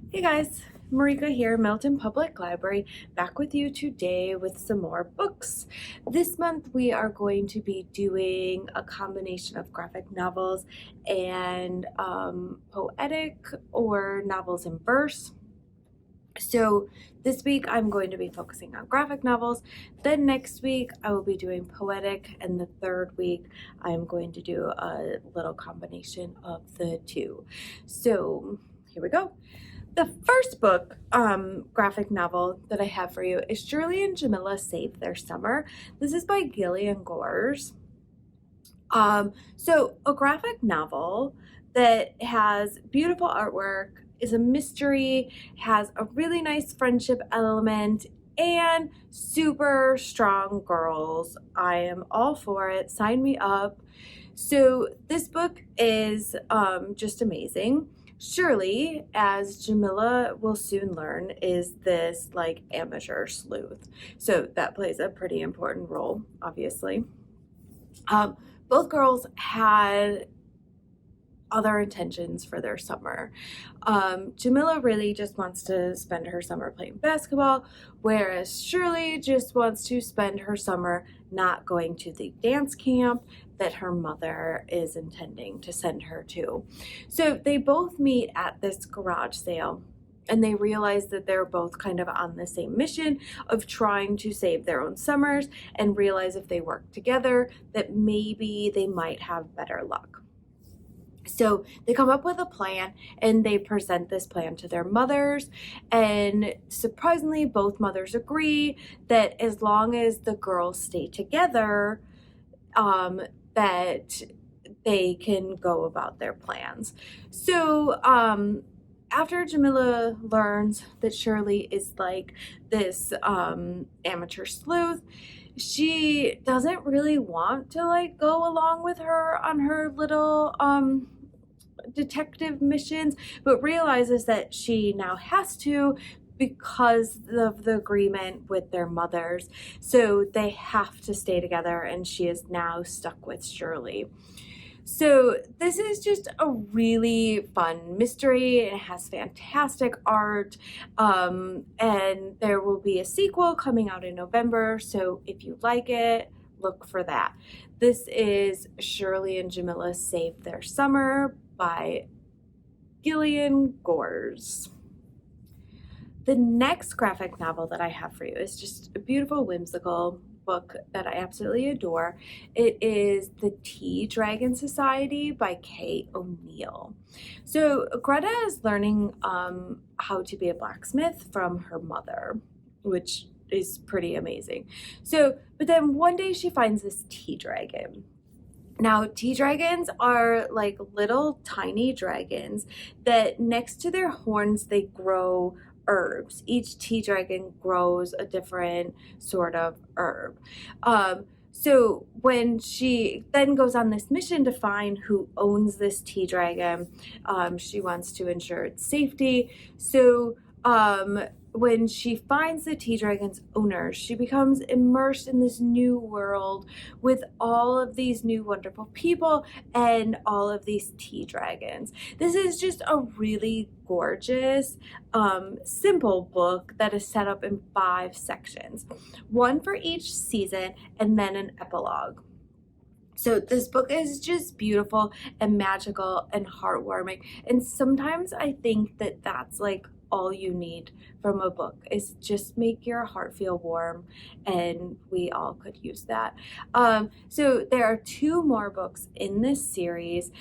Hey guys, Marijka here, Milton Public Library, back with you today with some more books. This month we are going to be doing a combination of graphic novels and poetic or novels in verse. So this week I'm going to be focusing on graphic novels. Then next week I will be doing poetic, and the third week I'm going to do a little combination of the two. So here we go. The first book, graphic novel that I have for you is Shirley and Jamila Save Their Summer. This is by Gillian Goertz. So a graphic novel that has beautiful artwork, is a mystery, has a really nice friendship element, and super strong girls. I am all for it. Sign me up. So this book is just amazing. Shirley, as Jamila will soon learn, is this like amateur sleuth. So that plays a pretty important role, obviously. Both girls had other intentions for their summer. Jamila really just wants to spend her summer playing basketball, whereas Shirley just wants to spend her summer not going to the dance camp that her mother is intending to send her to. So they both meet at this garage sale, and they realize that they're both kind of on the same mission of trying to save their own summers, and realize if they work together that maybe they might have better luck. So they come up with a plan and they present this plan to their mothers, and surprisingly both mothers agree that as long as the girls stay together, that they can go about their plans. So after Jamila learns that Shirley is like this amateur sleuth, she doesn't really want to like go along with her on her little detective missions, but realizes that she now has to because of the agreement with their mothers. So they have to stay together, and she is now stuck with Shirley. So this is just a really fun mystery. It has fantastic art, and there will be a sequel coming out in November. So if you like it, look for that. This is Shirley and Jamila Save Their Summer by Gillian Goertz. The next graphic novel that I have for you is just a beautiful, whimsical book that I absolutely adore. It is The Tea Dragon Society by Kay O'Neill. So Greta is learning how to be a blacksmith from her mother, which is pretty amazing. But then one day she finds this tea dragon. Now, tea dragons are like little tiny dragons that next to their horns, they grow herbs. Each tea dragon grows a different sort of herb. So when she then goes on this mission to find who owns this tea dragon, she wants to ensure its safety. So when she finds the tea dragon's owner, she becomes immersed in this new world with all of these new wonderful people and all of these tea dragons. This is just a really gorgeous, simple book that is set up in 5 sections, one for each season and then an epilogue. So this book is just beautiful and magical and heartwarming. And sometimes I think that that's like all you need from a book, is just make your heart feel warm, and we all could use that. So there are 2 more books in this series,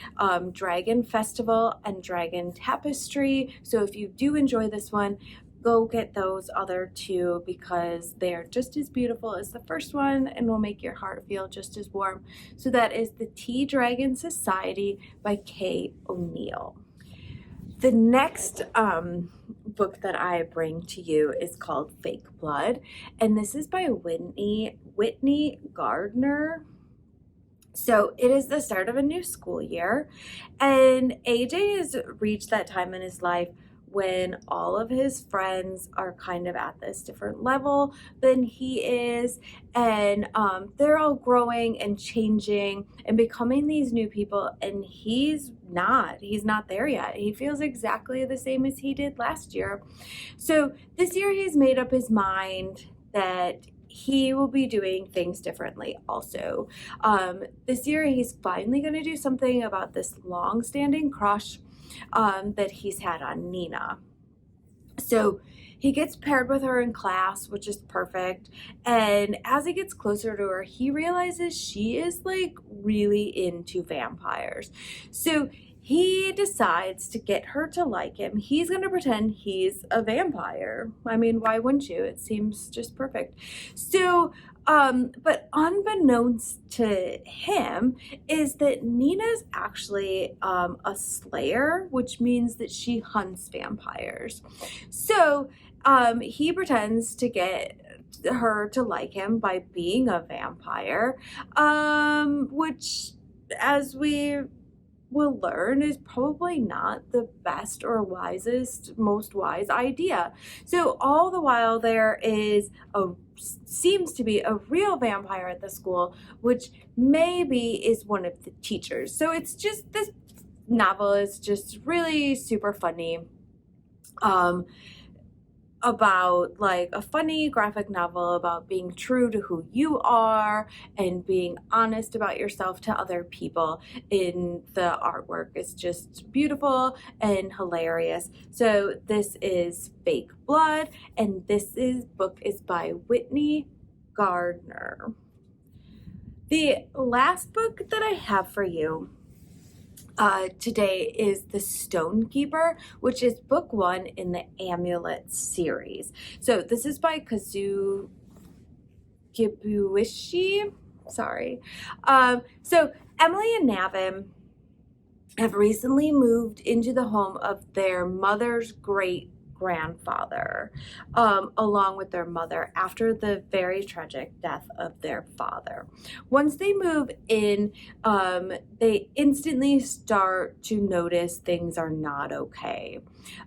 Dragon Festival and Dragon Tapestry. So if you do enjoy this one, go get those other 2 because they are just as beautiful as the first one and will make your heart feel just as warm. So that is The Tea Dragon Society by Kay O'Neill. The next book that I bring to you is called Fake Blood, and this is by Witney Gardner. So it is the start of a new school year, and AJ has reached that time in his life when all of his friends are kind of at this different level than he is, and they're all growing and changing and becoming these new people, and he's not there yet. He feels exactly the same as he did last year. So this year he's made up his mind that he will be doing things differently also. This year he's finally going to do something about this long-standing crush that he's had on Nina. So he gets paired with her in class, which is perfect. And as he gets closer to her, he realizes she is like really into vampires. So he decides to get her to like him. He's going to pretend he's a vampire. I mean, why wouldn't you? It seems just perfect. So, but unbeknownst to him is that Nina's actually a slayer, which means that she hunts vampires. So he pretends to get her to like him by being a vampire, which, as we will learn, is probably not the best or wisest, most wise idea. So all the while there seems to be a real vampire at the school, which maybe is one of the teachers. So it's just, this novel is just really super funny. About like a funny graphic novel about being true to who you are and being honest about yourself to other people. In the artwork is just beautiful and hilarious. So this is Fake Blood, and this book is by Witney, Gardner. The last book that I have for you today is The Stonekeeper, which is book 1 in the Amulet series. So this is by Kazu Kibuishi. Sorry. So Emily and Navin have recently moved into the home of their mother's great-grandfather, along with their mother, after the very tragic death of their father. Once they move in, they instantly start to notice things are not okay.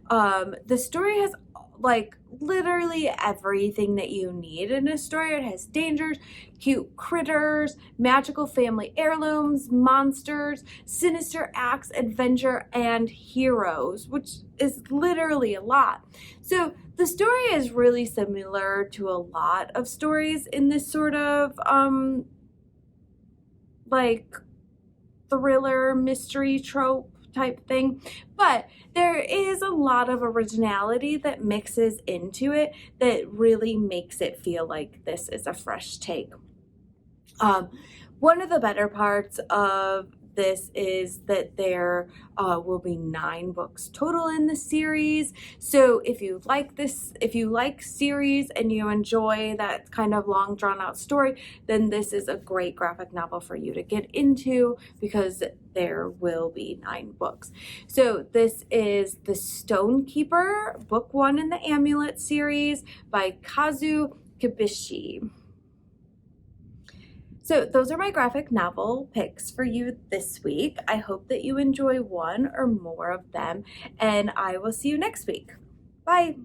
The story has like literally everything that you need in a story. It has dangers, cute critters, magical family heirlooms, monsters, sinister acts, adventure, and heroes, which is literally a lot. So the story is really similar to a lot of stories in this sort of like thriller mystery trope type thing, but there is a lot of originality that mixes into it that really makes it feel like this is a fresh take. One of the better parts of this is that there will be 9 books total in the series. So if you like series and you enjoy that kind of long drawn out story, then this is a great graphic novel for you to get into, because there will be 9 books. So this is The Stonekeeper, book 1 in the Amulet series by Kazu, Kibuishi. So those are my graphic novel picks for you this week. I hope that you enjoy one or more of them, and I will see you next week. Bye.